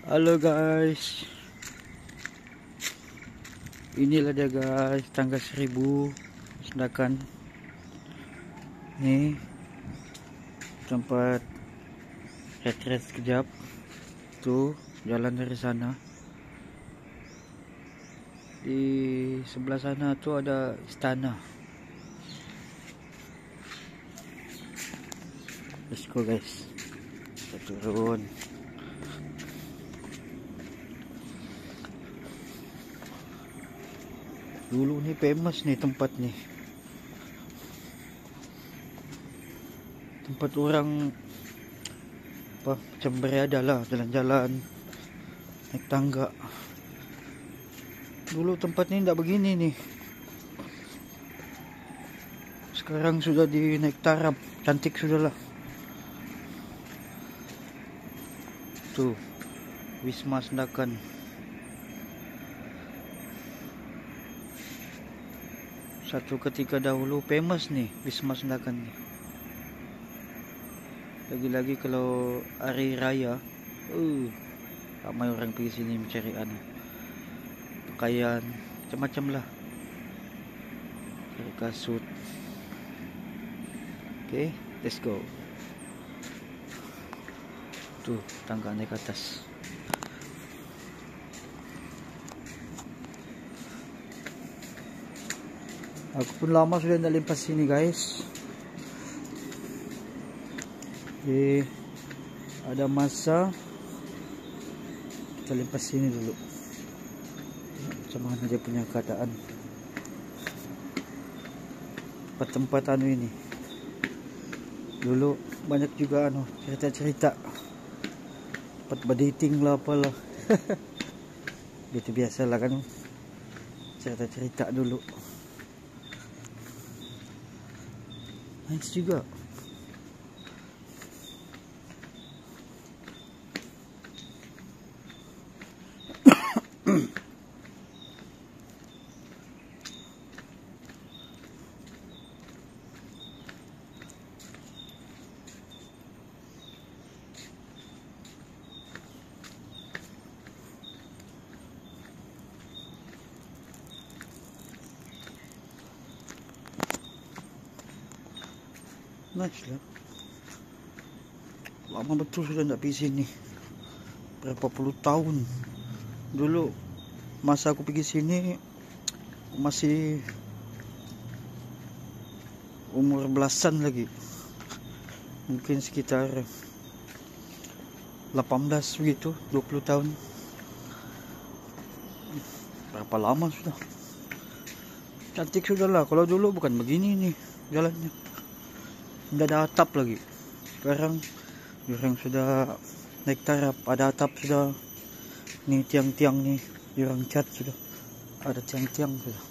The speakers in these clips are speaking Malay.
Halo guys, inilah dia guys, tangga 1000 Sendakan. Nih tempat retret sekejap. Tuh jalan dari sana. Di sebelah sana tuh ada istana. Let's go guys, kita turun. Dulu nih famous nih tempat nih. Tempat orang apa macam berada lah, jalan-jalan naik tangga. Dulu tempat ini tidak begini nih. Sekarang sudah dinaik taraf, cantik sudah lah. Tuh Wisma Sendakan. Satu ketika dahulu famous nih Wisma Sendakan nih. Lagi-lagi kalau hari raya, ramai orang pergi sini mencari pakaian macam-macam lah, cari kasut. Oke, let's go. Tuh tangga naik ke atas. Aku pun lama sudah tidak limpas sini guys. Jadi ada masa kita limpas sini dulu. Macam mana dia punya keadaan tempat ini. Dulu banyak juga cerita-cerita, tempat berdating lah apalah. Gitu biasalah kan, cerita-cerita dulu. Nice juga. Nice lah. Lama betul sudah tidak pergi sini. Berapa puluh tahun. Dulu masa aku pergi sini masih umur belasan lagi. Mungkin sekitar 18 begitu, 20 tahun. Berapa lama sudah. Cantik sudah lah. Kalau dulu bukan begini nih jalannya. Tidak ada atap lagi. Sekarang orang sudah naik taraf, ada atap sudah. Nih tiang-tiang nih, orang cat sudah. Ada tiang-tiang sudah.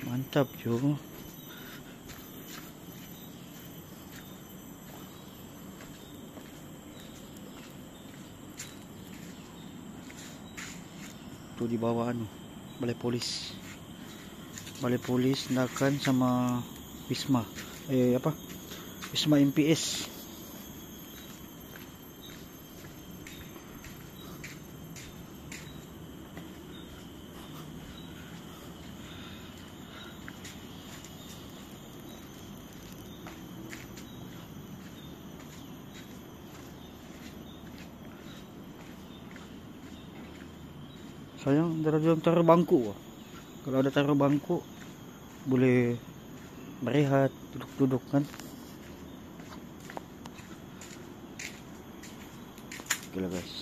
Mantap juga. Tuh di bawah balai polis Sendakan sama Wisma Wisma MPS. Sayang ada taruh bangku. Kalau ada taruh bangku boleh berehat, duduk-duduk kan. Oke lah guys.